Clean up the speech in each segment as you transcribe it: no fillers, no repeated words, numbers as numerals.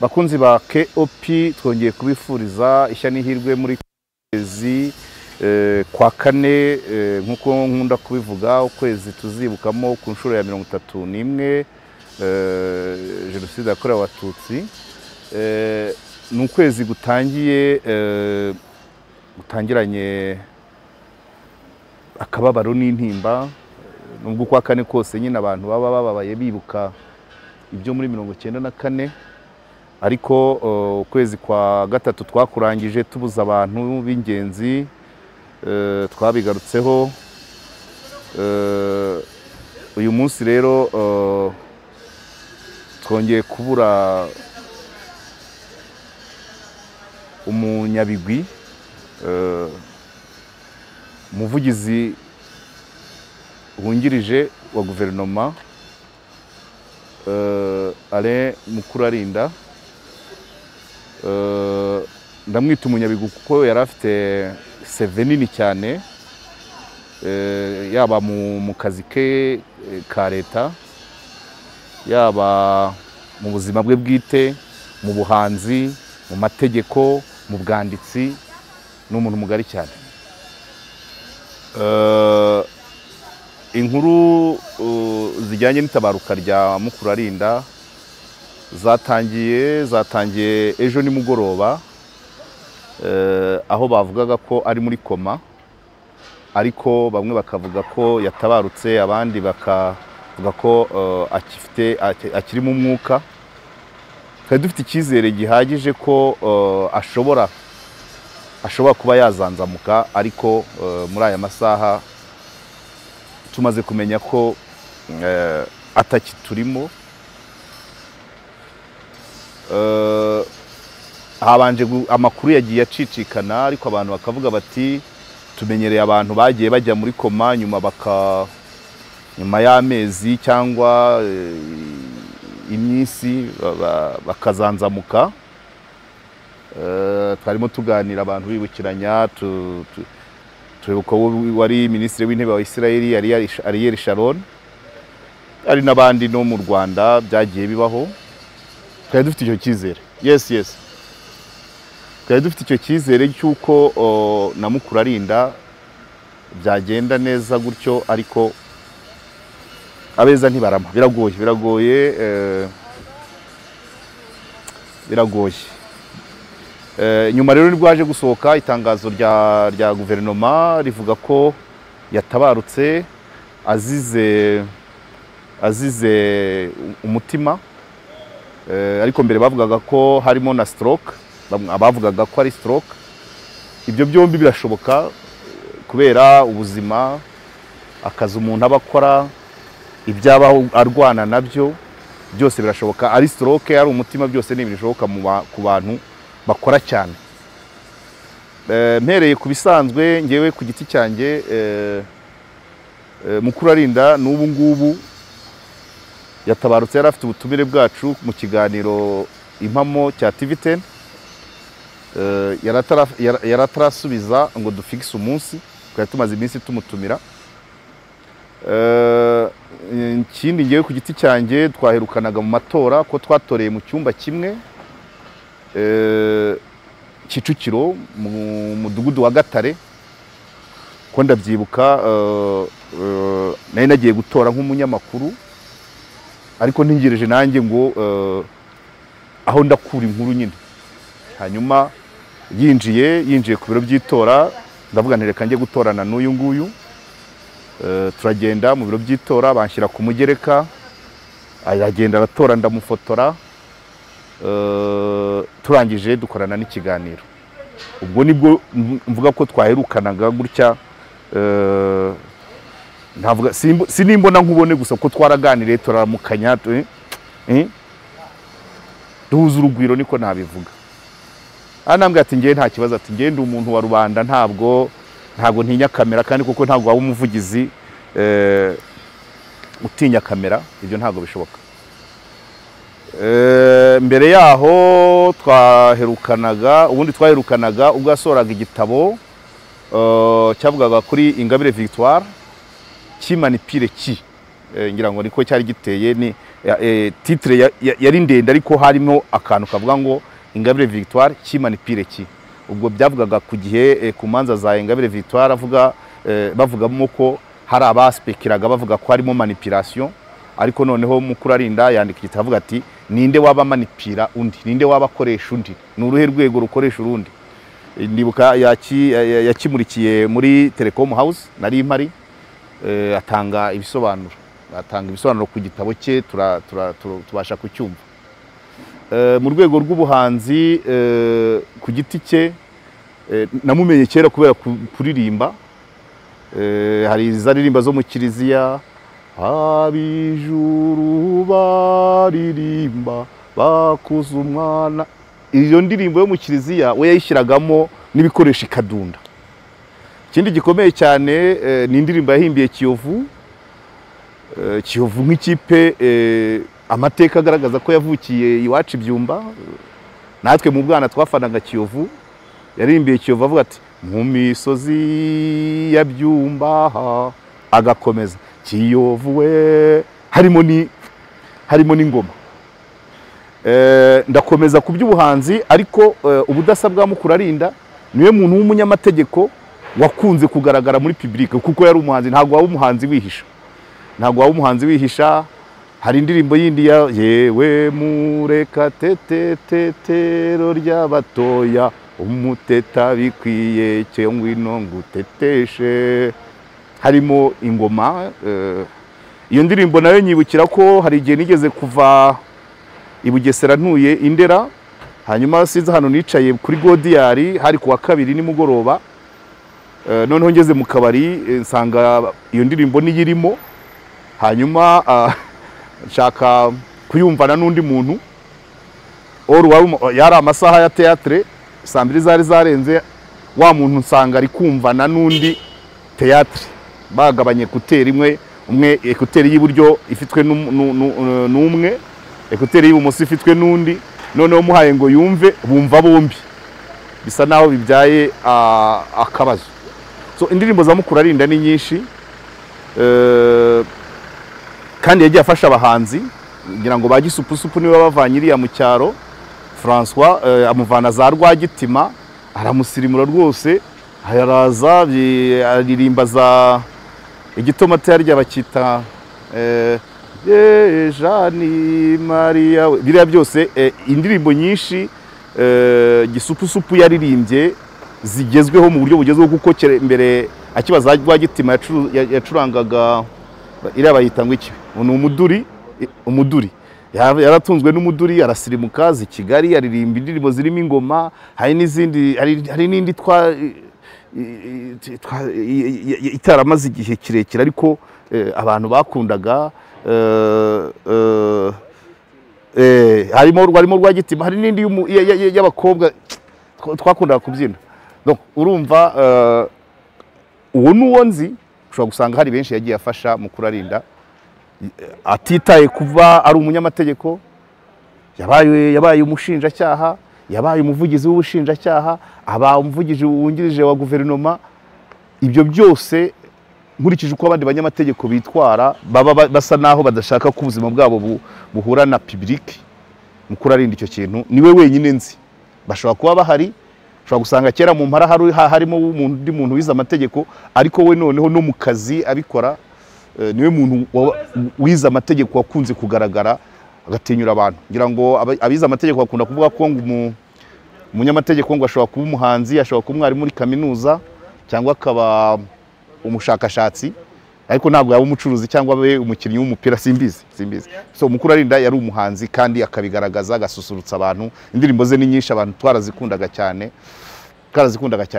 bakunzi ba KOP twongeye kubifuriza ishya n'ihirwe muri kwezi kwa kane nkuko nkunda kubivuga ukwezi tuzibukamo ku nshuro ya 31 jenoside yakorewe abatutsi ni ukwezi gutangiranye akababaro n'intimba nubwo kwa kane kose nyine abantu baba bababaye bibuka ibyo muri 1994 ariko ukwezi kwa gatatu twakurangije tubuza abantu b'ingenzi twabigarutseho uyu munsi rero twongeye kubura umunyabigwi umuvugizi wungirije wa guverinoma Alain Mukurarinda ndamwita umunyabigwi kuko yari afite CV nini cyane yaba mu kazi ke ka leta yaba mu buzima bwe bwite mu buhanzi mu mategeko mu bwanditsi n'umuntu mugari cyane inkuru zijyanye n'itabaruka rya Mukurarinda zatangiye ejo nimugoroba aho bavugaga ko ari muri koma ariko bamwe bakavuga ko yatabarutse abandi bakavuga ko akiri mu mwuka twari dufite icyizere gihagije ko ashobora kuba yazanzamuka ariko muri aya masaha tumaze kumenya ko atakiturimo habanje amakuru yagiye acicikana ariko abantu bakavuga bati tumenyereye abantu bagiye bajya muri koma nyuma y'amezi cyangwa iminsi bakazanzamuka twarimo tuganira abantu bibukiranya turibuka wari minisitiri w'intebe wa Israeli Ariel Sharon ari n'abandi no mu Rwanda byagiye bibaho twari dufite icyo cyizere yes twari dufite icyo cyizere cy'uko na Mukurarinda byagenda neza gutyo ariko abeza ntibarama biragoye nyuma rero nibwaje gusohoka itangazo rya guverinoma rivuga ko yatabarutse azize umutima ariko mbere bavugaga ko harimo na stroke abavugaga ko ari stroke ibyo byombi birashoboka kubera ubuzima akazi umuntu aba akora ibyaba arwana nabyo byose birashoboka ari stroke ari umutima byose ni bishoboka ku bantu bakora cyane mpereye ku bisanzwe ngewe ku giti cyanjye Mukurarinda n'ubu ngubu yatabarutse yari afite ubutumire bwacu mu kiganiro impamo cya TV10 yaratarasubiza ngo dufikise umunsi twari tumaze iminsi tumutumira ikindi ngewe ku giti cyanjye twaherukanaga mu matora ko twatoreye mu cyumba kimwe Kicukiro mu mudugudu wa Gatare ko ndabyibuka nari nagiye gutora nk'umunyamakuru ariko ntingireje nanjye ngo aho ndakura inkuru nyine hanyuma yinjiye ku biro by'itora ndavuga nti reka njye gutorana n'uyu nguyu turagenda mu biro by'itora banshyira ku mugereka aragenda aratora ndamufotora turangije dukorana n'ikiganiro ubwo nibwo mvuga ko twaherukanaga gutya ntavuga sinimbona nkubone gusa ko twaraganiriye turaramukanya duhuza urugwiro niko nabivuga anambwe ati ngiye nta kibazo ati ngiye ndi umuntu wa rubanda ntabwo ntinya kamera kandi kuko ntabwo waba umuvugizi utinya kamera ibyo ntabwo bishoboka mbere yaho twaherukanaga ubwo yasohoraga igitabo cyavugaga kuri Ingabire Victoire kimanipire ngira ngo niko cyari giteye ni titre yari ndende ariko harimo akantu kavuga ngo Ingabire Victoire kimanipire ki. Ubwo byavugaga ku gihe ku manza za Ingabire Victoire bavugamo ko hari abaspekiraga bavuga ko harimo manipulation, ariko noneho Mukurarinda yandika kitavuga ati ninde waba manipira undi, ninde waba akoresha undi, n'uruhe rwego rukoresha urundi. Ndibuka yakimurikiye muri Telecom House nari impari, atanga ibisobanuro ku gitabo cye tubasha kucyumva. Mu rwego rw'ubuhanzi ku giti cye namumenye kera kubera kuririmba. Hari zaririmba zo mu kiliziya, abijuru baririmba bakuza umwana. Iyo ndirimbo yo mu kiliziya we yayishyiragamo n'ibikoresho ikadunda. Ikindi gikomeye cyane ni indirimbo yahimbiye Kiyovu nk'ikipe, amateka agaragaza ko yavukiye iwacu Ibyumba. Natwe mu bwana twafanaga Kiyovu, yarimbiye Kiyovu avuga ati mu misozi ya Byumba, agakomeza Kiyovu we, harimo n'ingoma. Ndakomeza ku by'ubuhanzi, ariko ubudasa bwa Mukurarinda niwe muntu w'umunyamategeko wakunze kugaragara muri public, kuko yari umuhanzi. Ntabwo waba umuhanzi wihisha. Hari indirimbo yindi ya yewe mureka tetero ry'abatoya, umuteta bikwiye cyangwa inongo teteshe, harimo ingoma. Iyo ndirimbo nayo nyibukira ko hari igihe nigeze kuva i Bugesera ntuye Indera, hanyuma sinzi hano nicaye kuri Godiyari, hari kuwa kabiri nimugoroba. Noneho ngeze mu kabari nsanga iyo ndirimbo niyirimo, hanyuma nshaka kuyumvana n'undi muntu. Yari amasaha ya teatre, saa mbiri zari zarenze, wa muntu nsanga ari kumvana n'undi teatre, bagabanye ekuteri umwe ekuteri y'iburyo ifitwe n'umwe, ekuteri y'ibumoso ifitwe n'undi. Noneho muhaye ngo yumve, bumva bombi, bisa naho bibyaye akabazo. So indirimbo za Mukurarinda ni nyinshi, kandi yagiye afasha abahanzi. Ngira ngo bagisupusupu niwe bavanye iriya mu cyaro, François amuvana za Rwagitima, aramusirimura rwose, araza aririmba za igitomate yarya bakita Jani Maria, biriya byose indirimbo nyinshi gisupusupu yaririmbye zigezweho mu buryo bugezweho, kuko mbere akibaza Rwagitima yacurangaga iriya bayita ngo iki, ni umuduri. Yaratunzwe n'umuduri, arasirimuka zi Kigali, aririmba indirimbo zirimo ingoma. Hari n'indi itaramaze igihe kirekire ariko abantu bakundaga. Harimo Rwagitima, hari n'indi y'abakobwa twakundaga kubyina. Urumva uwo n'uwo nzi, ushobora gusanga hari benshi yagiye afasha Mukurarinda, atitaye kuba ari umunyamategeko. Yabaye umushinjacyaha, yabaye umuvugizi w'ubushinjacyaha, aba umuvugizi wungirije wa guverinoma. Ibyo byose nkurikije uko abandi banyamategeko bitwara, baba basa naho badashaka ko ubuzima bwabo buhura na public. Mukurarinda icyo kintu niwe wenyine nzi. Bashobora kuba bahari, ushobora gusanga kera mu mpara harimo undi muntu wize amategeko, ariko we noneho no mu kazi abikora. Niwe muntu wize amategeko wakunze kugaragara agatinyura abantu. Ngira ngo abize amategeko bakunda kuvuga ko umunyamategeko ngo ashobora kuba umuhanzi, ashobora kuba umwarimu muri kaminuza, cyangwa akaba umushakashatsi, ariko ntabwo yaba umucuruzi cyangwa abe umukinnyi w'umupira. Simbizi. So Mukurarinda yari umuhanzi kandi akabigaragaza, agasusurutsa abantu. Indirimbo ze ni nyinshi, abantu twarazikundaga cyane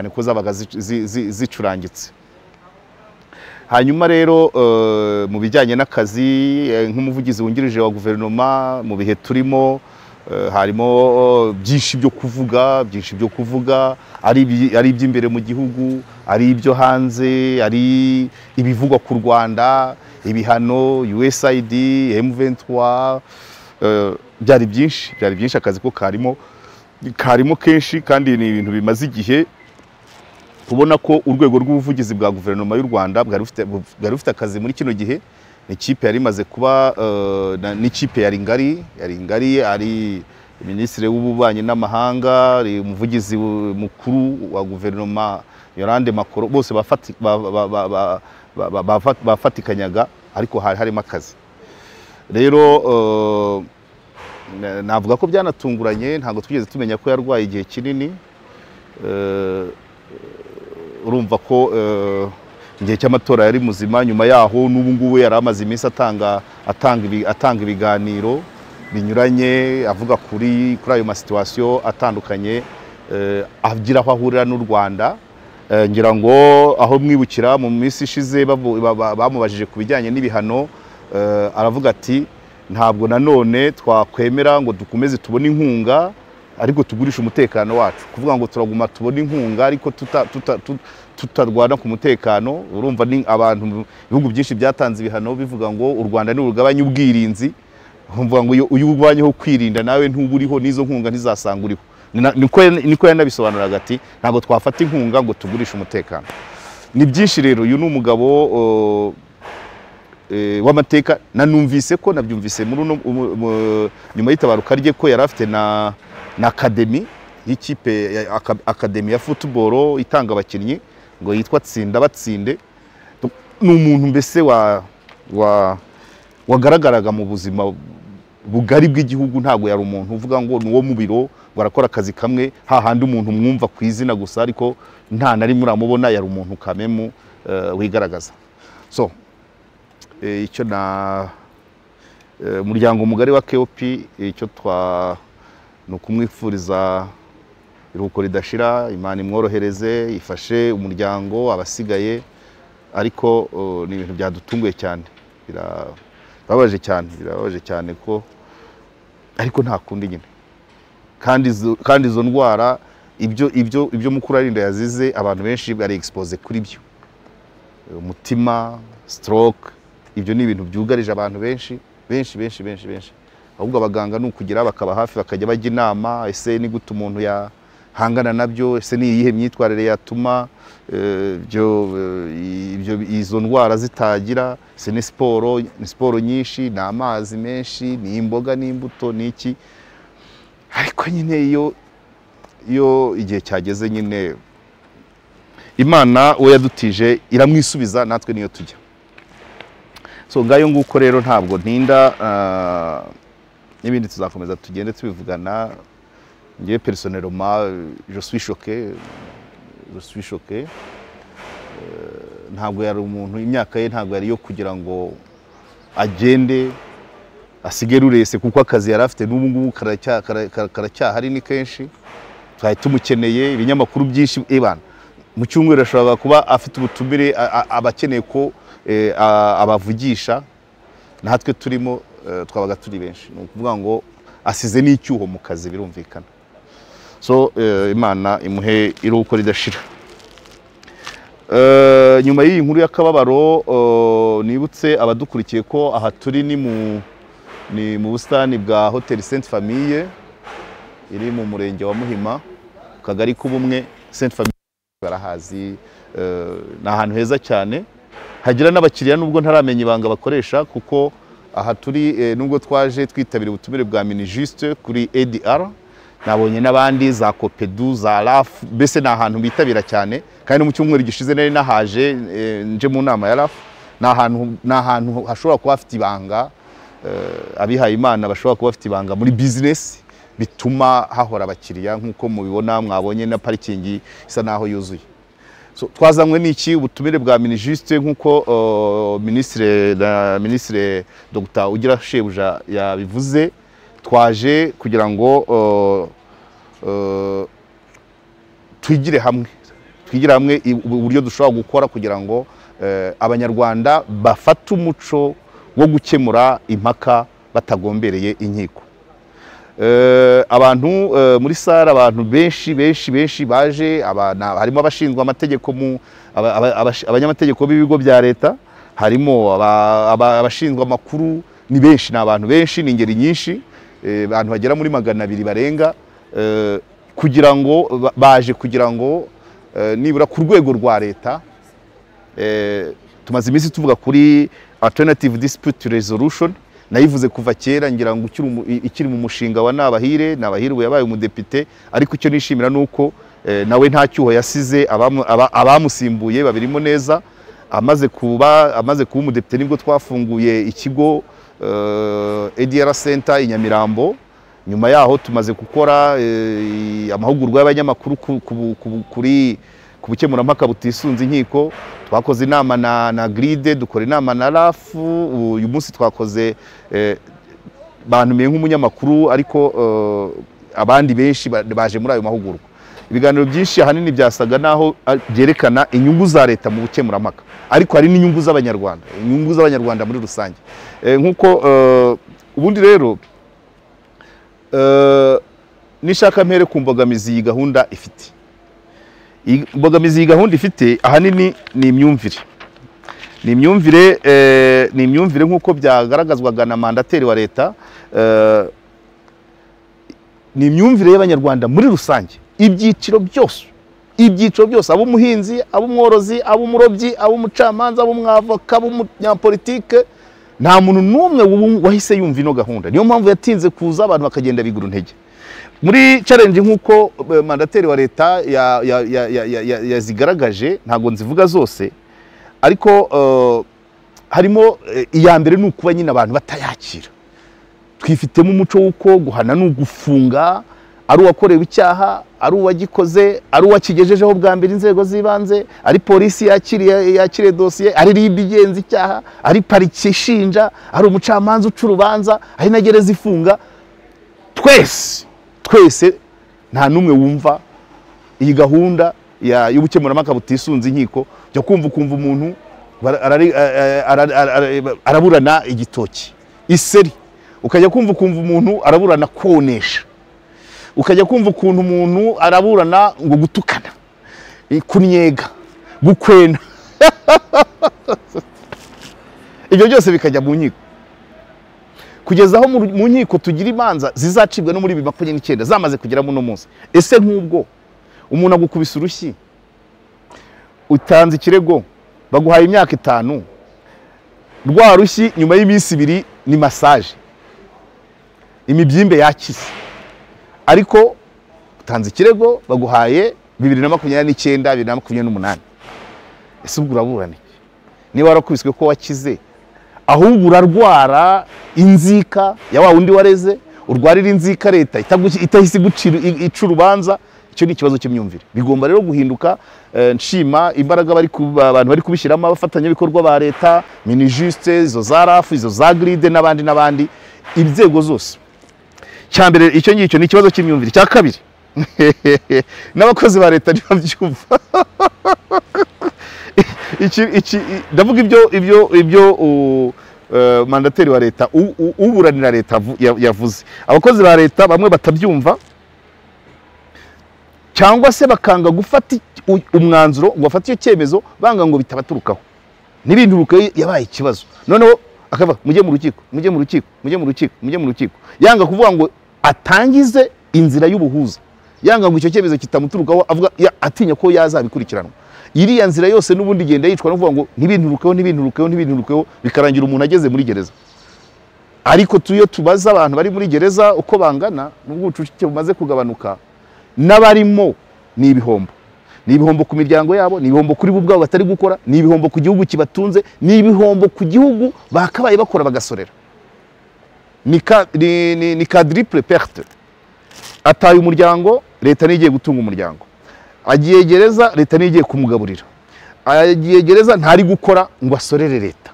ko zabaga zicurangitse. Hanyuma rero mu bijyanye n'akazi nk'umuvugizi wungirije wa guverinoma mu bihe turimo, harimo byinshi byo kuvuga, ari iby'imbere mu gihugu, ari ibyo hanze, ari ibivugwa ku Rwanda, ibihano, USAID, M23, byari byinshi. Akazi ko karimo kenshi, kandi ni ibintu bimaze igihe. Tubona ko urwego rw'ubuvugizi bwa guverinoma y'u Rwanda bwari rufite akazi muri kino gihe ikipe yari imaze kuba n'ikipe yari ngari ari minisitiri w'ububanyi n'amahanga, umuvugizi mukuru wa guverinoma Yolande Makoro, bose bafatikanyaga, ariko hari harimo akazi. Rero navuga ko byanatunguranye, ntabwo twigeze tumenya ko yarwaye igihe kinini. Urumva ko igihe cy'amatora yari muzima, nyuma yaho n'ubu ngubu yari amaze iminsi atanga ibiganiro binyuranye, avuga kuri ayo masituwasiyo atandukanye, agira aho ahurira n'u Rwanda. Ngira ngo aho mwibukira mu minsi ishize bamubajije ku bijyanye n'ibihano, aravuga ati ntabwo nanone twakwemera ngo dukomeze tubone inkunga ariko tugurisha umutekano wacu, kuvuga ngo turaguma tubone inkunga ariko tutarwana ku mutekano. Urumva ni abantu, ibihugu byinshi byatanze ibihano bivuga ngo u Rwanda ni urugabanya ubwirinzi, umvuga ngo uyu ubanyeho kwirinda nawe ntuburiho, n'izo nkunga ntizasanga uriho. Niko yanabisobanuraga ati ntabwo twafata inkunga ngo tugurishe umutekano. Ni byinshi rero, uyu ni umugabo w'amateka. Nabyumvise nyuma y'itabaruka rye ko yari afite na akademi y'ikipe, akademi ya football itanga abakinnyi ngo yitwa Tsinda Batsinde. Ni umuntu mbese wagaragaraga mu buzima bugari bw'igihugu. Ntabwo yari umuntu uvuga ngo ni uwo mu biro ngo arakora akazi kamwe, hahandi umuntu mwumva ku izina gusa, ariko nta na rimwe uramubona. Yari umuntu kamemu wigaragaza. So icyo umuryango mugari wa KOP icyo ni ukumwifuriza iruhuko ridashira, Imana imworohereze, ifashe umuryango, abasigaye. Ariko ni ibintu byadutunguye cyane, birababaje cyane ko, ariko nta kundi nyine. Kandi izo ndwara, ibyo mukuru arinda yazize, abantu benshi bari expose kuri byo. Umutima, stroke, ibyo ni ibintu byugarije abantu benshi. Ahubwo abaganga ni ukugira bakaba hafi, bakajya bajya inama, ese ni gute umuntu yahangana nabyo, ese ni iyihe myitwarire yatuma izo ndwara zitagira. Ese ni siporo nyinshi, ni amazi menshi, ni imboga n'imbuto, ni iki. Ariko nyine iyo igihe cyageze, nyine Imana uwo yadutije iramwisubiza, natwe niyo tujya. So ngayo nguko rero, ntabwo ntinda, n'ibindi tuzakomeza tugende tubivugana. Ngiye personnellement je suis choqué. Ntabwo yari umuntu, imyaka ye ntabwo yari yo kugira ngo agende asige rurese, kuko akazi yari afite n'ubu ngubu karacyahari ni kenshi. Twari tumukeneye, ibinyamakuru byinshi mu cyumweru ashobora kuba afite ubutumire, abakeneye ko abavugisha. Natwe turimo twabaga turi benshi, ni ukuvuga ngo asize n'icyuho mu kazi, birumvikana. So Imana imuhe iruhuko ridashira. Nyuma y'iyi nkuru y'akababaro, nibutse abadukurikiye ko aha turi ni mu busitani bwa Hotel Sainte Famille iri mu murenge wa Muhima, kagari k'Ubumwe. Sainte Famille barahazi, ni ahantu heza cyane, hagira n'abakiriya nubwo ntaramenya ibanga bakoresha, kuko aha turi nubwo twaje twitabira ubutumire bwa Minijust kuri ADR, nabonye n'abandi za Copedu, za RAF, mbese ni ahantu bitabira cyane. Kandi mu cyumweru gishize nari nahaje, nje mu nama ya RAF. Ni ahantu hashobora kuba hafite ibanga, abihaye Imana bashobora kuba bafite ibanga muri business, bituma hahora abakiriya. Nk'uko mubibona, mwabonye na parikingi isa naho yuzuye. So twazanywe n'iki, ubutumire bwa Minijust, nk'uko Ministre Dr Ugira Shebuja yabivuze. Twaje kugira ngo twigire hamwe uburyo dushobora gukora kugira ngo abanyarwanda bafate umuco wo gukemura impaka batagombereye inkiko. Abantu muri sare, abantu benshi baje, harimo abashinzwe amategeko, abanyamategeko b'ibigo bya leta, harimo abashinzwe amakuru, ni benshi, ni abantu benshi, ni ingeri nyinshi, abantu bagera muri 200 barenga, kugira ngo nibura ku rwego rwa leta. Tumaze iminsi tuvuga kuri alternative dispute resolution, nayivuze kuva kera ngira ngo ikiri mu mushinga wa Nabahire yabaye umudepite, ariko icyo nishimira nuko nawe nta cyuho yasize, abamusimbuye babirimo neza. Amaze kuba umudepite nibwo twafunguye ikigo ADR Center i Nyamirambo. Nyuma yaho tumaze gukora amahugurwa y'abanyamakuru kuri kubukemurampaka butisunze inkiko. Twakoze inama na Gride, dukora inama na RAF. Uyu munsi twakoze bantumiye nk'umunyamakuru, ariko abandi benshi baje muri ayo mahugurwa. Ibiganiro byinshi ahanini byasaga naho byerekana inyungu za leta mu bukemurampaka, ariko hari n'inyungu z'abanyarwanda muri rusange. Nkuko ubundi rero nishaka mpere ku mbogamizi iyi gahunda ifite. Imbogamizi iyi gahunda ifite ahanini ni imyumvire. Ni imyumvire nkuko byagaragazwaga na mandateri wa leta. Ni imyumvire y'abanyarwanda muri rusange, ibyiciro byose, ab'umuhinzi, ab'umworozi, ab'umurobyi, ab'umucamanza, ab'umwavoka, ab'umunyapolitike, nta muntu n'umwe wahise yumva ino gahunda. Niyo mpamvu yatinze kuza, abantu bakagenda bigura intege. Muri challenge nkuko mandateri wa leta yazigaragaje, ntago nzivuga zose, ariko harimo iya mbere nukuba nyine abantu batayakira. Twifitemo umuco wuko guhana n'ugufunga, ari uwakorewe icyaha, ari uwagikoze, ari uwakigejejeho bwa mbere inzego z'ibanze, ari polisi yakiriye dosiye, ari RIB igenza icyaha, ari pariki ishinja, ari umucamanza uca urubanza, ari na gereza ifunga. Twese nta numwe wumva iyi gahunda y'ubukemurampaka butisunze inkiko, cyo kumva umuntu araburana igitoki iseri, ukajya kumva umuntu araburana konesha, ukajya kumva ukuntu umuntu araburana ngo gutukana, kunyega, gukwena. Ibyo byose bikajya mu nkiko, kugeza aho mu nkiko tugira imanza zizacibwa no muri 2029 zamaze kugeramo no munsi. Ese nk'ubwo umuntu agukubisa urushyi, utanze ikirego, baguhaye imyaka 5, rwa rushyi nyuma y'iminsi 2 ni massage, imibyimbe yakize, ariko utanze ikirego baguhaye 2029 2028. Ese ubwo uraburane niba warakubiswe ko wakize, ahubwo urarwara inzika ya wa wundi wareze, urwarira inzika leta itahise gucira urubanza. Icyo ni ikibazo cy'imyumvire. Bigomba rero guhinduka. Nshima imbaraga abantu bari kubishyiramo, abafatanya bikorwa ba leta, Minijuste, izo za RAF, izo za Gride n'abandi inzego zose. Cyambere icyo ngicyo ni ikibazo cy'imyumvire. Cya kabiri, n'abakozi ba leta ntibabyumva. Ndavuga ibyo mandateri wa leta uburanira leta yavuze. Abakozi ba leta bamwe batabyumva, cyangwa se bakanga gufata umwanzuro ngo bafate icyo cyemezo, banga ngo bitabaturukaho n'ibinturuka yabaye ikibazo. Noneho akava mujye mu rukiko, yanga kuvuga ngo atangize inzira y'ubuhuza, yanga ngo icyo cyemezo kitamuturukaho, avuga atinya ko yazabikurikiranwa. Iriya nzira yose n'ubundi igenda yicwa no kuvuga ngo ntibinturukeho, bikarangira umuntu ageze muri gereza. Ariko tuyo tubaza abantu bari muri gereza uko bangana, nubwo ubucucike bumaze kugabanuka, n'abarimo ni ibihombo ku miryango yabo, ni ibihombo kuri bo ubwabo batari gukora, ni ibihombo ku gihugu kibatunze, ni ibihombo ku gihugu bakabaye bakora bagasorera. Ni quadruple perte. Ataye umuryango, leta nigiye gutunga umuryango. Agiye gereza, leta nigiye kumugaburira. Agiye gereza ntari gukora ngo asorere leta.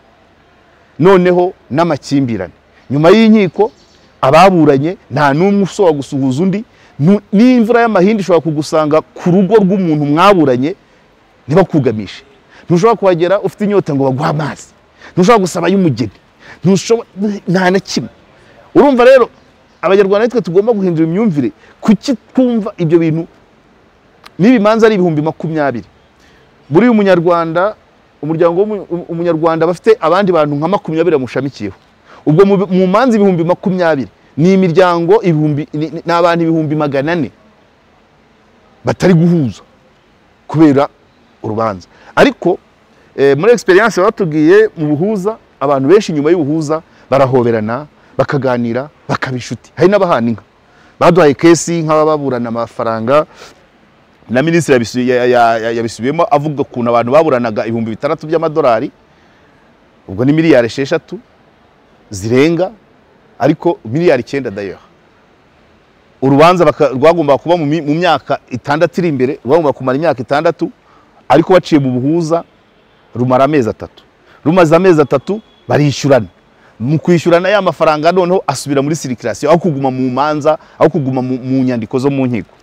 Noneho n'amakimbirane. Nyuma y'inkiko ababuranye nta numwe usoba gusuhuza undi. N'imvura y'amahindi ishobora kugusanga ku rugo rw'umuntu mwaburanye ntibakugamishe. Ntushobora kuhagera ufite inyota ngo baguha amazi, ntushobora gusaba y'umugeni, nta na kimwe. Urumva rero abanyarwanda twe tugomba guhindura imyumvire, kuki twumva ibyo bintu n'ibimanza ari 2020. Buri umunyarwanda, umuryango umunyarwanda bafite abandi bantu nka 20 amushamikiyeho. Ubwo mu manzi 2020 ni imiryango n'abantu 400 batari guhuza kubera urubanza. Ariko muri experience batubwiye mu buhuza abantu benshi nyuma y'ubuhuza barahoberana bakaganira bakabishuti. Hari n'abahana inka baduhaye kesi nk'ababurana amafaranga na minisitiri yabisubiyemo avuga ukuntu abantu baburanaga 6,000 by'amadolari, ubwo ni miliyari 6 zirenga, ariko miliyari 9 d'ailleurs. Urubanza rwagomba kuba mu myaka 6 iri imbere, rwagomba kumara imyaka 6, ariko baciye mu buhuza rumara amezi 3. Rumaze amezi 3 barishyurana. Mu kwishyurana ya mafaranga noneho asubira muri circulation, aho kuguma mu manza, aho kuguma mu nyandiko zo mu nkiko.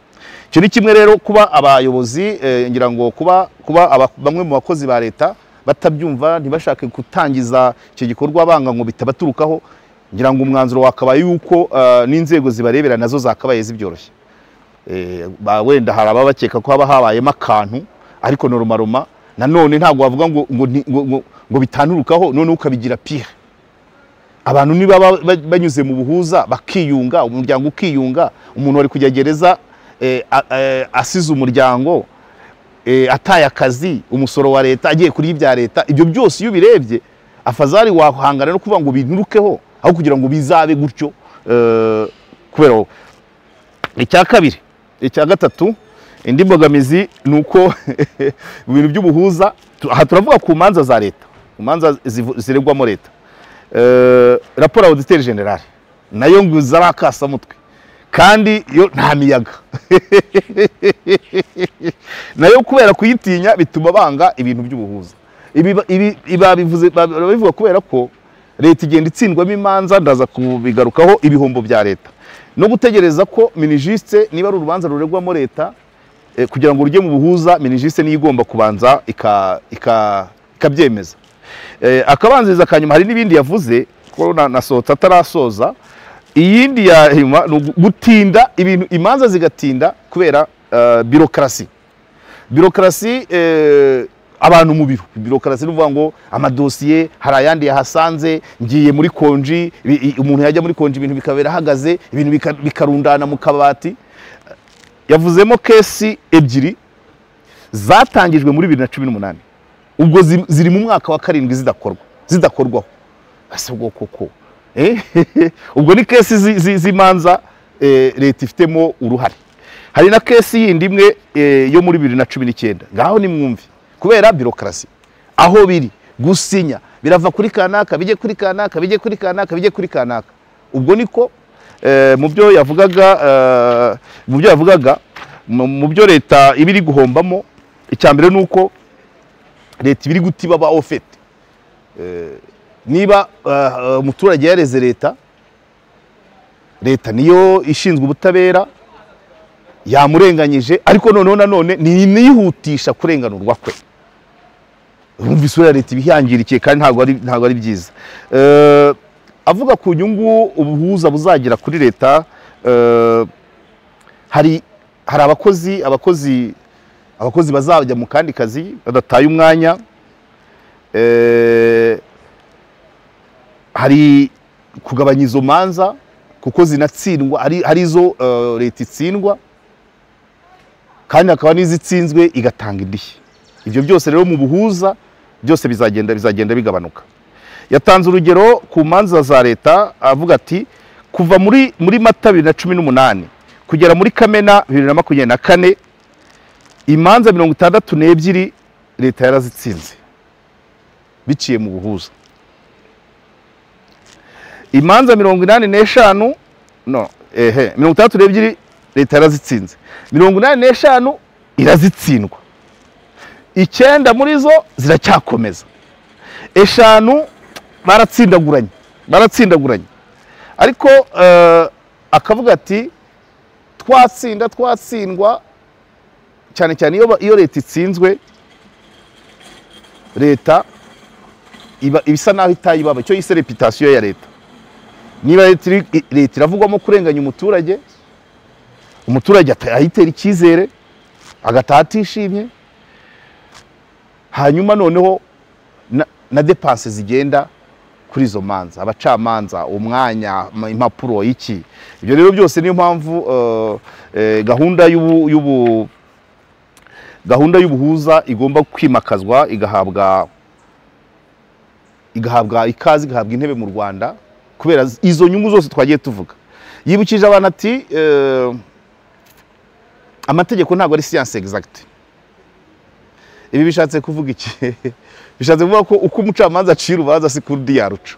Cyo ni kimwe rero kuba abayobozi ngira ngo kuba bamwe mu bakozi ba leta batabyumva ntibashake gutangiza icyo gikorwa banga ngo bitabaturukaho. Ngira ngo umwanzuro wakabaye yuko n'inzego zibarebera nazo zakabaye zibyoroshye. Wenda hari ababakeka ko haba habayemo akantu, ariko noroma nanone ntabwo bavuga ngo bitanurukaho none ukabigira pire. Abantu niba banyuze mu buhuza bakiyunga, umuryango ukiyunga, umuntu wari kujya gereza asize umuryango, ataye akazi, umusoro wa leta agiye kuri ibya leta, ibyo byose iyo birebye afazari wahangana no kuvuga ngo binturukeho aho kugira ngo bizabe gutyo. Kubera icya kabiri, icya gatatu, indi mbogamizi nuko mu bintu by'ubuhuza aha turavuga ku manza za leta, ku manza ziregwamo leta. Raporo auditeur general nayo ngo zarakasa mutwe kandi yo nta miyaga nayo kubera kuyitinya bituma banga ibintu by'ubuhuza. Ibi babivuga kubera ko leta igenda itsindwamo imanza, ndaza kubigarukaho, ibihombo bya leta no gutegereza ko minijiste niba ari urubanza ruregwamo leta kugira ngo rujye mu buhuza, minijiste niyo igomba kubanza ikabyemeza. Akabanziriza kanyuma hari n'ibindi yavuze ko nasohotse atarasoza. Iyindi ya hima gutinda ibintu, imanza zigatinda kubera birokrasi. Birokrasi abantu mu biro, birokrasi nuvuga ngo amadosiye hari ayandi yahasanze, ngiye muri konji, umuntu yajya muri konji ibintu bikabera hagaze, ibintu bikarundana mu kabati. Yavuzemo kesi 2 zatangijwe muri 2018, ubwo ziri mu mwaka wa 7 zidakorwaho. Ase ubwo koko ubwo ni kesi zimanza leta ifitemo uruhare. Hari na kesi yindi imwe yo muri 2019, ngaho ni mwumvi kubera birokrasi aho biri gusinya birava kuri kanaka bijye kuri kanaka bijye kuri kanaka bijye kuri kanaka. Ubwo niko mu byo yavugaga mu byo leta ibiri guhombamo. Icyambere nuko leta ibiri gutiba ba ofete. Niba umuturage yareze leta niyo ishinzwe ubutabera, yamurenganyije, ariko none niyihutisha kurenganurwa kwe. Urumva isura leta ibihangirikiye kandi ntabwo ari byiza. Avuga ku nyungu ubuhuza buzagira kuri leta, hari abakozi bazajya mu kandi kazi badataye umwanya. Hari kugabanya izo manza kuko zinatsindwa, hari izo leta itsindwa kandi hakaba n'izitsinzwe igatanga indishyi. Ibyo byose rero mu buhuza byose bizagenda bigabanuka. Yatanze urugero ku manza za leta avuga ati kuva muri Mata 2018 kugera muri Kamena 2024 imanza 62 leta yarazitsinze biciye mu buhuza. Imanza 85 32 leta yarazitsinze, 85 irazitsindwa, 9 muri zo ziracyakomeza, 5 baratsindaguranye. Ariko akavuga ati twatsindwa cyane cyane iyo leta itsinzwe, leta ibisa naho itayibaba, cyo yise reputation ya leta. Niba leta iravugwamo kurenganya umuturage ahitera icyizere agataha atishimye, hanyuma noneho na depense zigenda kuri izo manza, abacamanza, umwanya, impapuro, iki. Ibyo rero byose niyo mpamvu gahunda y'ubuhuza igomba kwimakazwa, igahabwa ikazi, igahabwa intebe mu Rwanda kubera izo nyungu zose twagiye tuvuga. Yibukije abantu ati amategeko ntabwo ari science exact. Ibi bishatse kuvuga iki? Bishatse kuvuga ko uko umucamanza acira urubanza si kurudi yaruca,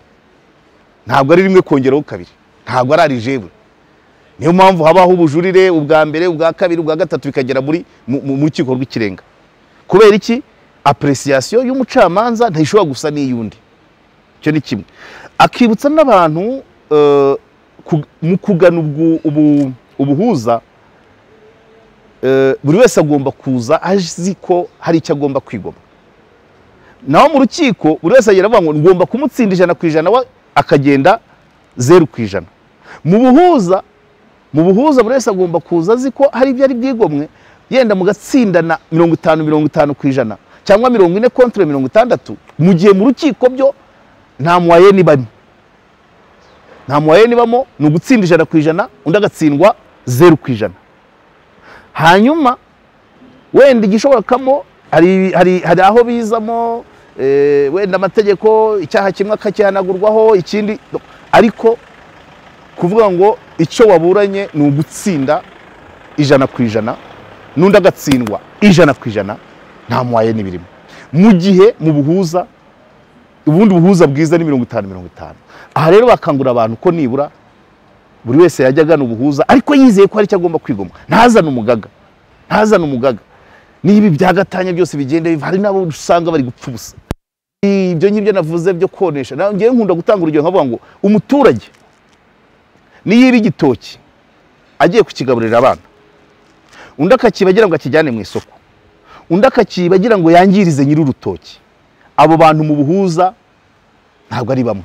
ntabwo ari rimwe kongeraho kabiri, ntabwo ari arijebwe. Niyo mpamvu habaho ubujurire ubwa mbere, ubwa kabiri, ubwa gatatu bikagera mu rukiko rw'ikirenga. Kubera iki? Appreciation y'umucamanza ntishobora gusa n'iyundi. Cyo ni kimwe. Akibutsa n'abantu mu kugana ubuhuza, buri wese agomba kuza azi ko hari icyo agomba kwigoma. Naho mu rukiko buri wese agera avuga ngo ngomba kumutsinda 100% we akagenda 0%. Mu buhuza buri wese agomba kuza azi ko hari ibyo ari bwigomwe, yenda mugatsindana 50% cyangwa 40 contre 60, mu gihe mu rukiko byo nta moyen nibamo. Nta moyen nibamo, ni ugutsinda 100%, undi agatsindwa 0%. Hanyuma wenda igishobora kamo hari aho bizamo wenda amategeko icyaha kimwe akakihanagurwaho ikindi, ariko kuvuga ngo icyo waburanye ni ugutsinda 100% n'undi agatsindwa 100%, nta moyen nibirimo. Mu gihe mu buhuza, ubundi buhuza bwiza ni 50-50. Aha rero bakangura abantu ko nibura buri wese yajyagana ubuhuza ariko yizeye ko hari icyo agomba kwigoma, ntazana umugaga. Nibi byagatanya byose bigende, hari nabo usanga bari gupfa ubusa. Ibyo nk'ibyo navuze byo konesha, ngiye nkunda gutanga urugero nkavuga ngo umuturage niyiba igitoki agiye kukigaburira abana, undi akakibagira ngo akijyane mu isoko, undi akakibagira ngo yangirize nyiri urutoki, abo bantu mu buhuza ntabwo ari bamwe.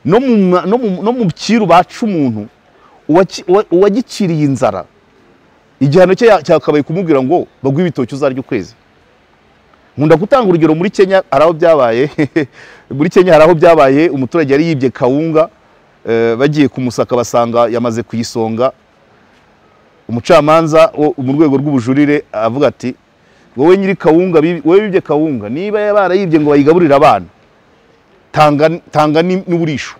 No mu kiru baca umuntu uwagiciriye inzara, igihano cye cyakabaye kumubwira ngo bagwe ibitoki uzarya ukwezi. Nkunda gutanga urugero muri Kenya araho byabaye muri Kenya haraho byabaye umuturage yari yibye kawunga, bagiye kumusaka basanga yamaze kuyisonga. Umucamanza mu rwego rw'ubujurire avuga ati wowe nyiri kawunga, wowe bibye kawunga, niba yabarayibye ngo bayigaburire abana, tanga n'uburisho,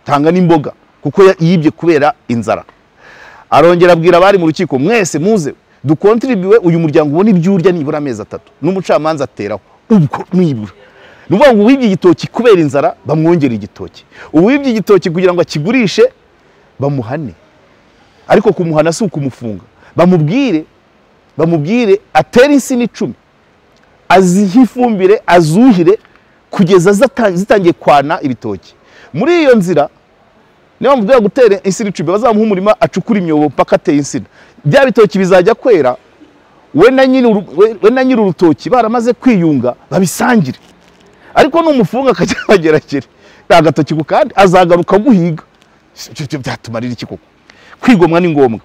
tanga n'imboga, kuko yibye kubera inzara. Arongera abwira abari mu rukiko, mwese muze dukontribuwe uyu muryango ubone ibyo urya nibura amezi 3. N'umucamanza ateraho ubwo nibura. Nuvuga ngo wibye igitoki kubera inzara bamwongera igitoki, uwibye igitoki kugira ngo akigurishe bamuhane, ariko kumuhana si ukumufunga. Bamubwire atera insina 10, aziha ifumbire, azuhire kugeza zitangiye kwana ibitoki. Muri iyo nzira niba mubwira gutera insina 10, bazamuha umurima acukura imyobo mpaka ateye insina. Bya bitoki bizajya kwera, we na nyiri urutoki baramaze kwiyunga babisangire. Ariko n'umufunga akajya bagerakere agatoki ku kandi azagaruka guhiga. Byatumarira iki koko? Kwigomwa ni ngombwa.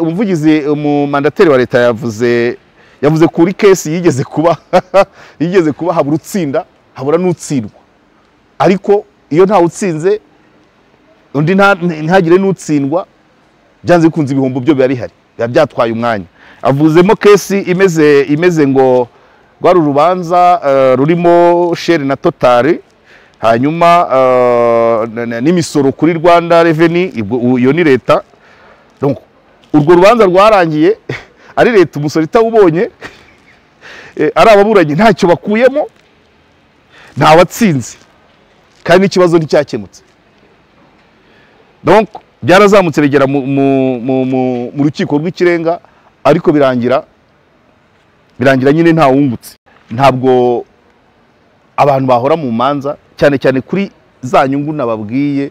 Umuvugizi mandateri wa leta yavuze kuri case yigeze kuba habura utsinda habura n'utsindwa, ariko iyo nta utsinze undi ntagire n'utsindwa, byanze bikunze ibihombo byo biba bihari, byatwaye umwanya. Avuzemo case imeze ngo rwari urubanza rurimo Shell na Total, hanyuma n'imisoro kuri Rwanda Revenue, iyo ni leta. Donc urwo rubanza rwarangiye ari leta umusoro itawubonye, ari ababuranye ntacyo bakuyemo, nta watsinze kandi n'ikibazo nticyakemutse. Donc byarazamutse bigera mu rukiko rw'ikirenga, ariko birangira nyine nta wungutse. Ntabwo abantu bahora mu manza cyane cyane kuri za nyungu nababwiye,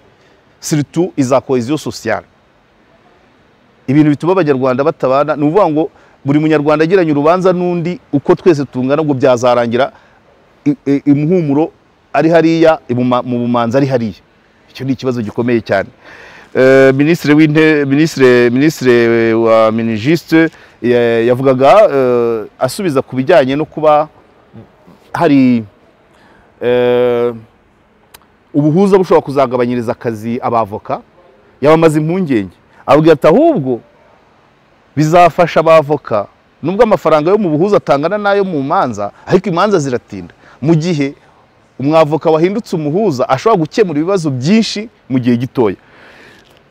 surtout iza cohesion sociale. Ibintu bituma abanyarwanda batabana, ni uvuga ngo buri munyarwanda agiranye urubanza n'undi uko twese tungana, ngo byazarangira imuhumuro ari hariya, mu bumanza ari hariya. Icyo ni ikibazo gikomeye cyane. Ministre wa Minijiste yavugaga asubiza ku bijyanye no kuba hari ubuhuza bushobora kuzagabanyiriza akazi abavoka, yabamaze impungenge. Abwira ati ahubwo bizafasha abavoka, nubwo amafaranga yo mu buhuza atangana nayo mu manza, ariko imanza ziratinda. Mu gihe umwavoka wahindutse umuhuza ashobora gukemura ibibazo byinshi mu gihe gitoya.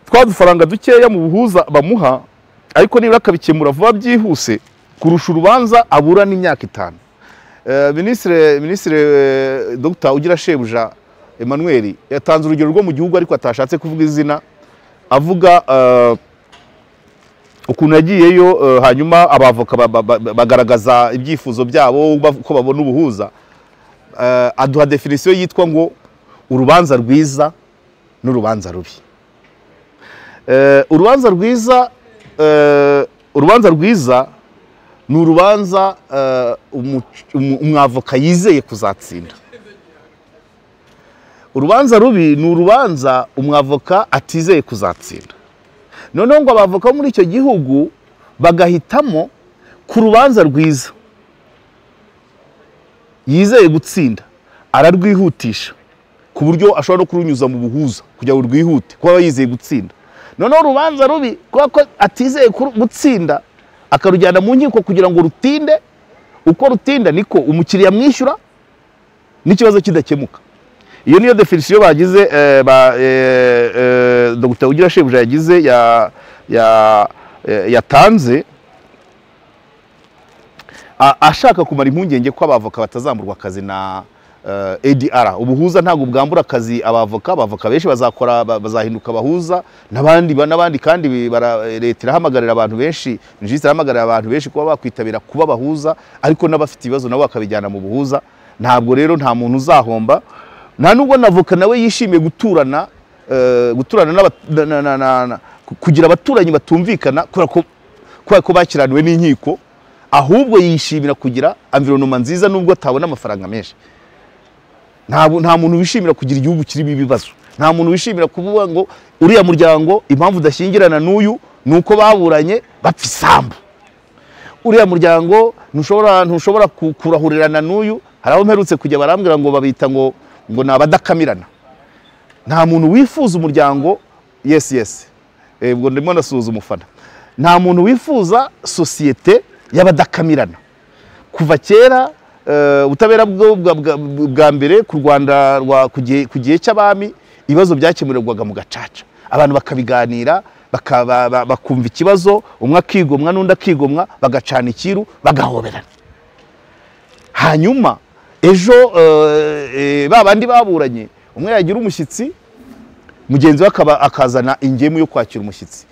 Twa dufaranga dukeya mu buhuza bamuha, ariko nibura akabikemura vuba byihuse kurusha urubanza abura n'imyaka 5. Ministre Dr. Ugira Shebuja Emmanuel yatanze urugero rwo mu gihugu ariko atashatse kuvuga izina, avuga ukuntu yagiyeyo hanyuma abavoka bagaragaza ibyifuzo byabo ko babona ubuhuza. Aduha definition yitwa ngo urubanza rwiza n'urubanza rubi. Urubanza rwiza ni urubanza umwavoka yizeye kuzatsinda. Urubanza rubi ni urubanza umwavoka atizeye kuzatsinda. Noneho ngo abavoka muri icyo gihugu bagahitamo ku rubanza rwiza yizeye gutsinda, ararwihutisha ku buryo ashobora no kurunyuza mu buhuza kugira ngo rwihute kuba yizeye gutsinda. Noneho urubanza rubi kuko atizeye gutsinda akarujyana mu nkiko kugira ngo rutinde, uko rutinda niko umukiriya mwishyura n'ikibazo kidakemuka. Iyo niyo definition bagize Dr. Ugira Shebuja yagize yatanze ashaka kumara impungenge ko abavoka batazamburwa akazi na ADR. Ubuhuza ntabwo bwambura akazi abavoka benshi bazahinduka abahuza n'abandi kandi leta irahamagarira abantu benshi, Ministre irahamagarira abantu benshi kuba bakwitabira kuba abahuza, ariko n'abafite ibibazo nabo bakabijyana mu buhuza. Ntabwo rero nta muntu uzahomba, nta nubwo navoka nawe yishimiye guturana kugira abaturanyi batumvikana kubera ko bakiraniwe n'inkiko, ahubwo yishimira kugira environnement nziza nubwo atabona amafaranga menshi. Nta muntu wishimira kugira igihugu kirimo ibibazo, nta muntu wishimira kuvuga ngo uriya muryango impamvu udashyingirana n'uyu nuko baburanye bapfa isambu, uriya muryango ntushobora kurahurirana n'uyu. Hari aho mperutse kujya barambwira ngo babita ngo nabadakamirana. Nta muntu wifuza umuryango, yes ubwo ndimo nasuhuza umufana, nta muntu wifuza societe y'abadakamirana. Kuva kera ubutabera bwa mbere ku Rwanda ku gihe cy'abami ibibazo byakemurirwaga mu gacaca, abantu bakabiganira bakumva ikibazo, umwe akigomwa n'undi akigomwa, bagacana ikiru bagahoberana. Hanyuma ejo babandi baburanye umwe yagira umushyitsi, mugenzi we akazana ingemu yo kwakira umushyitsi,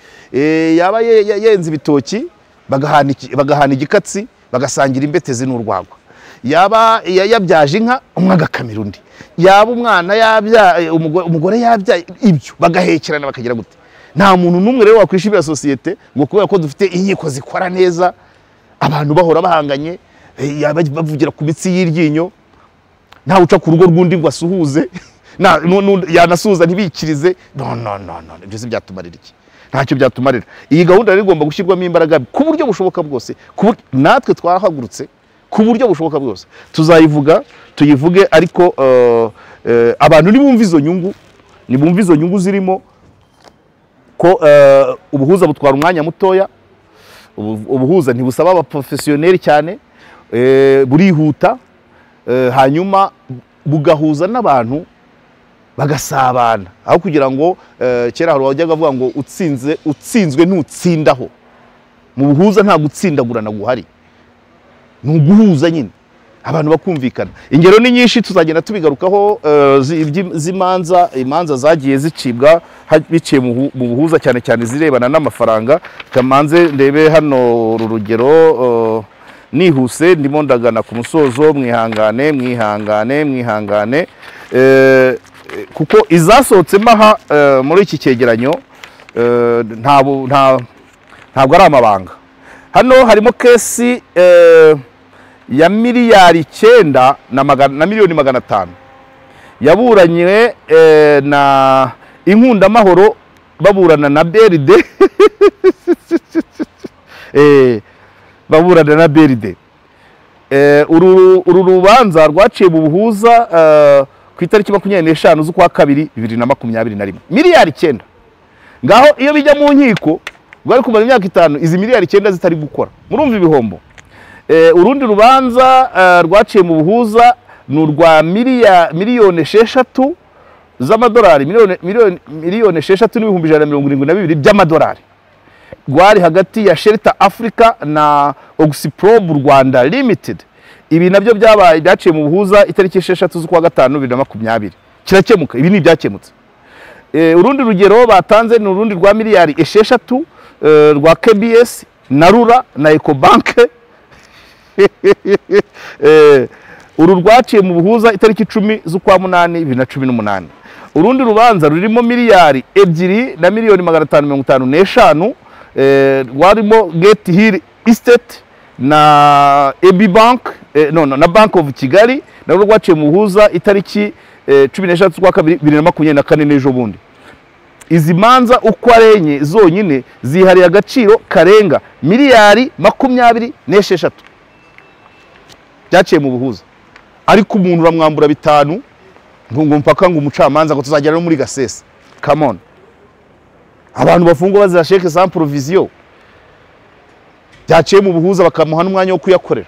yaba yenze ibitoki bagahana igikatsi bagasangira imbetezi n'urwagwa, yaba yabyaje inka umwe agakamira undi, yaba umwana yabyaye umugore yabyaye, ibyo bagahekerana bakagira gute. Nta muntu n'umwe rero wakwishimira societe ngo kubera ko dufite inkiko zikora neza abantu bahora bahanganye bavugira ku mitsi y'iryinyo, nta uca ku rugo rw'undi ngo asuhuze yanasuhuza ntibikirize. No ibyo si byatumarira iki? Ntacyo byatumarira. Iyi gahunda rero igomba gushyirwamo imbaraga ku buryo bushoboka bwose, natwe twahagurutse ku buryo bushoboka bwose tuzayivuga tuyivuge, ariko abantu nibumva izo nyungu zirimo ko ubuhuza butwara umwanya mutoya, ubuhuza ntibusaba abaprofesiyoneri cyane, burihuta, hanyuma bugahuza n'abantu bagasabana, aho kugira ngo kera hari wajyaga avuga ngo utsinzwe ntutsindaho. Mu buhuza nta gutsindagurana guhari, ni uguhuza nyine abantu bakumvikana. Ingero ni nyinshi tuzagenda tubigarukaho imanza zagiye zicibwa biciye mu buhuza, cyane cyane zirebana n'amafaranga. Kamanze ndebe hano urugero nihuse, ndimo ndagana ku musozo, mwihangane kuko izasohotsemo aha muri iki cyegeranyo ntabwo ari amabanga. Hano harimo kesi ya miliyari 9 na miliyoni 500 yaburanywe na Inkundamahoro baburana na BRD baburana na BRD. Uru rubanza rwaciye mu buhuza ku itariki 25 z'ukwa 2 2021, miliyari 9. Ngaho iyo bijya mu nkiko bwari kumara imyaka 5 izi miliyari 9 zitari gukora, murumva ibihombo. Urundi rubanza rwaciye mu buhuza n'urwa miliyoni 6 z'amadolari, miliyoni 6 n'ibihumbi 172 by'amadolari. Rwari hagati ya Shelter Africa na Oxyprobe Rwanda Limited. Ibi nabyo byabaye byaciye mu buhuza itariki 6 z'ukwa gatanu 2020. Kirakemuka, ibi ni byakemutse. Urundi rugero batanze ni urundi rwa miliyari 6 rwa KBS na Rura na Ecobank. Uru rwaciye mu buhuza itariki 10 z'ukwa 8 2018. Urundi rubanza rurimo miliyari 2 na miliyoni 555 rwarimo Gate Hill Estate na AB Bank na Bank of Kigali na rwaciye mu buhuza itariki 16 z'ukwa 2024 n'ejo bundi. Izi manza uko arenye zonyine zihariye agaciro karenga miliyari 26 byaciye mu buhuza. Ariko umuntu uramwambura 5 ngo mpaka ngo umucamanza ngo tuzagera no muri Gasese. Come on, abantu bafungwa bazira sheke sans provision byaciye mu buhuza bakamuha n'umwanya wo kuyakorera.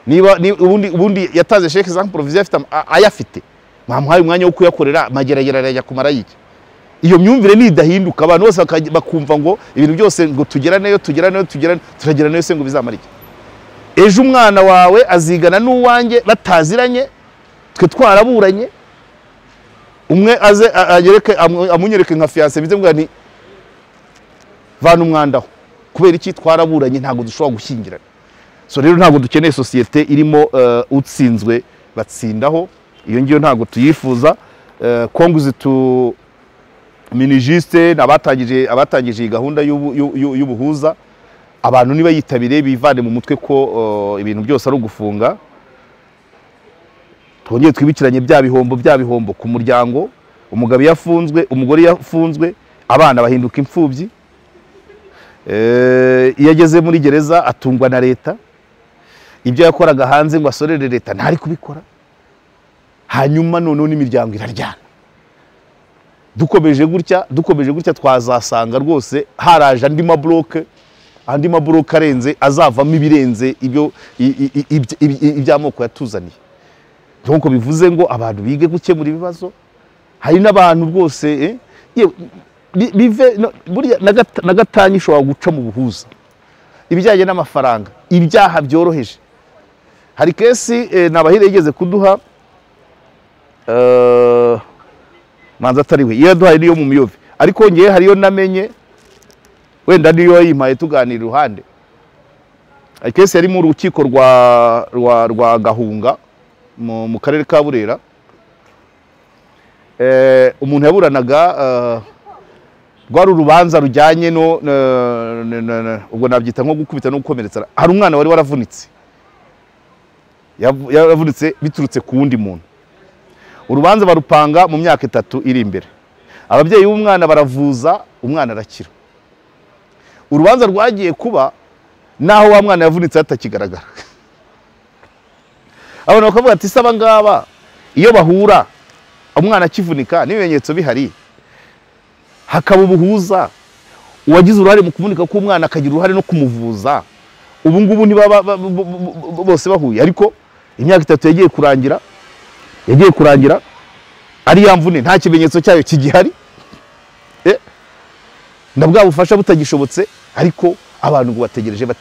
Niba ubundi yataze sheke sans provision ayafite bamuhaye umwanya wo kuyakorera mageragera yajya kumara yiki. Iyo myumvire ni idahinduka, abantu bose bakumva ngo ibintu byose ngo tugeraneyo turageraneyo se ngo bizamara iki. Ejo umwana wawe azigana n'uwanjye bataziranye, twe twaraburanye, umwe aze amunyereke nka fiancé bize ngo ni vana umwandaho kubera iki twaraburanye ntago dushobora gushyingirana. So rero ntago dukeneye societe irimo utsinzwe batsindaho, iyo ngiyo ntago tuyifuza. Konguzi tu minijiste abatangije gahunda y'ubuhuza, abantu niba yitabire bivane mu mutwe ko ibintu byose ari ugufunga. Twongeye twibikiranye bya bihombo ku muryango, umugabo yafunzwe, umugore yafunzwe, abana bahinduka imfubyi. Iyo ageze muri gereza atungwa na leta, ibyo yakoraga hanze ngo asorere leta ntari kubikora. Hanyuma none n'imiryango iraryana. Dukomeje gutya twazasanga rwose haraje andi mabloke arenze azavamo ibirenze ibyo ibyamoko yatuzaniye. Nkuko bivuze ngo abantu bige gukemura ibibazo. Hari n'abantu rwose bive burya na gatanya ishobora guca mu buhuza ibijyanye n'amafaranga, ibyaha byoroheje. Hari kesi nabahire yigeze kuduha manza atariwe iyo duhaye niyo mu Miyove, ariko ngeye hariyo namenye wenda niyo yimpaye tuganira iruhande. Kesi yari mu rukiko rwa Gahunga mu karere ka Burera. Umuntu yaburanaga rwari urubanza rujyanye ubwo nabyita nko gukubita no gukomeretsa. Hari umwana wari waravunitse, yaravunitse biturutse ku wundi muntu. Urubanza barupanga mu myaka 3 iri imbere. Ababyeyi b'umwana baravuza, umwana arakira. Urubanza rwagiye kuba naho wa mwana yavunitse atakigaragara. Abantu bakavuga ati saba ngaba iyo bahura umwana akivunika n'ibimenyetso bihari, hakaba ubuhuza, uwagize uruhare mu kuvunika k'umwana akagira uruhare no kumuvuza, ubu ngubu bose bahuye. Ariko imyaka 3 yagiye kurangira ari yamvune nta kimenyetso cyayo kigihari, ndabwa bufasha butagishobotse. Ariko abantu ngo bategereje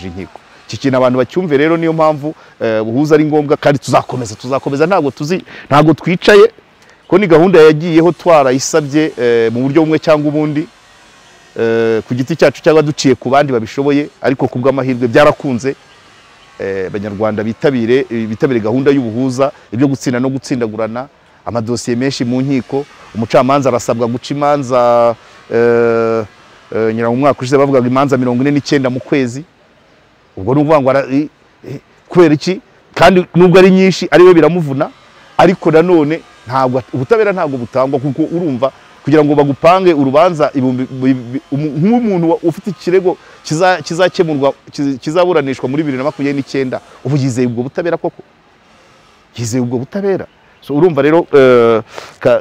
inkiko. Iki kintu abantu bacyumve rero, niyo mpamvu buhuza ari ngombwa kandi tuzakomeza ntago twicaye ko ni gahunda yagiyeho twarayisabye mu buryo bumwe cyangwa ubundi ku giti cyacu cyangwa duciye ku bandi babishoboye. Ariko kubw'amahirwe byarakunze, abanyarwanda bitabire gahunda y'ubuhuza, ibyo gutsinda no gutsindagurana amadosiye menshi mu nkiko. Umucamanza arasabwa guca imanza nyira mu mwaka ushize bavugaga imanza 49 mu kwezi. Ubwo n'uvuga ngo kubera iki kandi nubwo ari nyinshi ari we biramuvuna. Ariko nanone ntabwo ubutabera ntabwo butangwa, kuko urumva kugira ngo bagupange urubanza nk'umuntu ufite ikirego kizakemurwa kizaburanishwa muri 2029, ubu yizeye ubwo butabera koko? Yizeye ubwo butabera? So urumva rero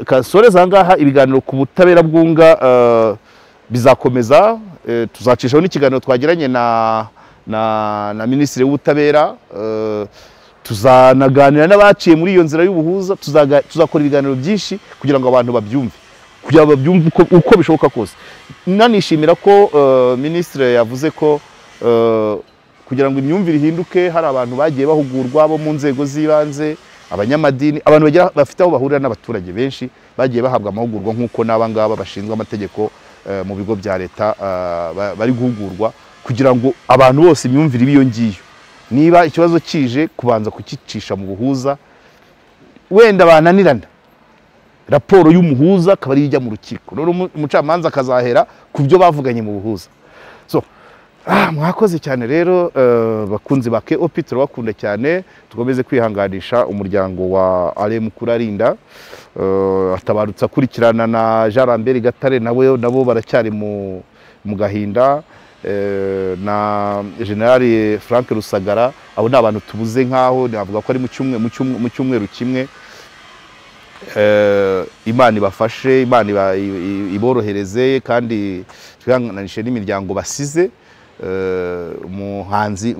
kasoreza ngaha ibiganiro ku butabera bwunga bizakomeza. Tuzacishaho n'ikiganiro twagiranye na Minisitiri w'Ubutabera tuzanaganira n'abaciye muri iyo nzira y'ubuhuza, tuzakora ibiganiro byinshi kugira ngo abantu babyumve, kugira ngo babyumve uko bishoboka kose. Nanishimira ko ministre yavuze ko kugira ngo imyumvire ihinduke hari abantu bagiye bahugurwa bo mu nzego z'ibanze, abanyamadini, abantu bafite aho bahurira n'abaturage benshi bagiye bahabwa amahugurwa nk'uko n'abangaba bashinzwe amategeko mu bigo bya leta bari guhugurwa kugira ngo abantu bose imyumvire ibiyo ngiyo. Niba ikibazo kije kubanza kukicisha mu buhuza, wenda bananirana, raporo y'umuhuza akaba ari ijya mu rukiko, rero umucamanza akazahera ku byo bavuganye mu buhuza. So mwakoze cyane rero bakunzi ba KOP, turabakunda cyane, tukomeze kwihanganisha umuryango wa Ale Mukurarinda, atabarutse akurikirana na Jean Lambert Gatare nabo baracyari mu gahinda, na General Frank Rusagara. Abo ni abantu tubuze nkaho navuga ko ari mu cyumweru kimwe. Imana ibafashe, Imana iborohereze, kandi twihanganishe n'imiryango basize. Umuhanzi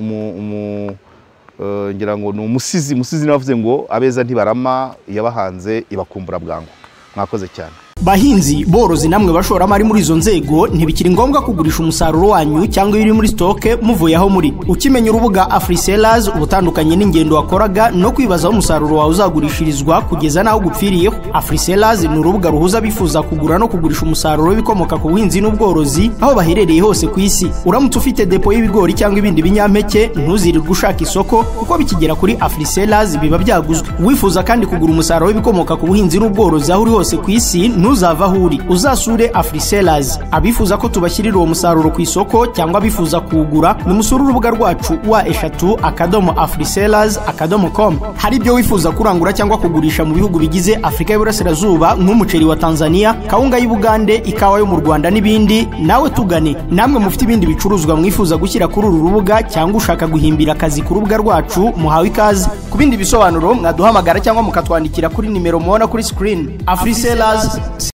ngira ngo ni umusizi navuze ngo abeza ntibarama, yabahanze ibakumbura bwangu. Mwakoze cyane. Bahinzi borozi namwe bashoramari muri izo nzego, ntibikiri ngombwa kugurisha umusaruro wanyu cyangwa iri muri stoke muvuye aho muri. Ukimenya urubuga AfriSellers, ubutandukanye n'ingendo wakoraga no kwibazaho umusaruro wawe uzagurishirizwa kugeza naho gupfiriyeho. AfriSellers ni urubuga ruhuza bifuza kugura no kugurisha umusaruro w'ibikomoka ku buhinzi n'ubworozi aho baherereye hose ku isi. Uramutse ufite depo y'ibigori cyangwa ibindi binyampeke, ntuzirirwe ushaka isoko kuko bikigera kuri AfriSellers biba byaguzwe. Wifuza kandi kugura umusaruro w'ibikomoka ku buhinzi n'ubworozi aho uri hose ku isi, ntuzava aho uri, uzasure AfriSellers. Abifuza ko tubashyirira uwo musaruro ku isoko cyangwa bifuza kuwugura, nimusure urubuga rwacu wa@afrisellers.com. Hari ibyo wifuza kurangura cyangwa kugurisha mu bihugu bigize Afrika y'Iburasirazuba nk'umuceri wa Tanzania, kawunga y'Ubugande, ikawa yo mu Rwanda n'ibindi, nawe tugane. Namwe mufite ibindi bicuruzwa mwifuza gushyira kuri uru rubuga cyangwa ushaka guhimbira akazi ku rubuga rwacu, muhawe ikaze. Ku bindi bisobanuro mwaduhamagara cyangwa mukatwandikira kuri nimero mubona kuri screen. AfriSellers.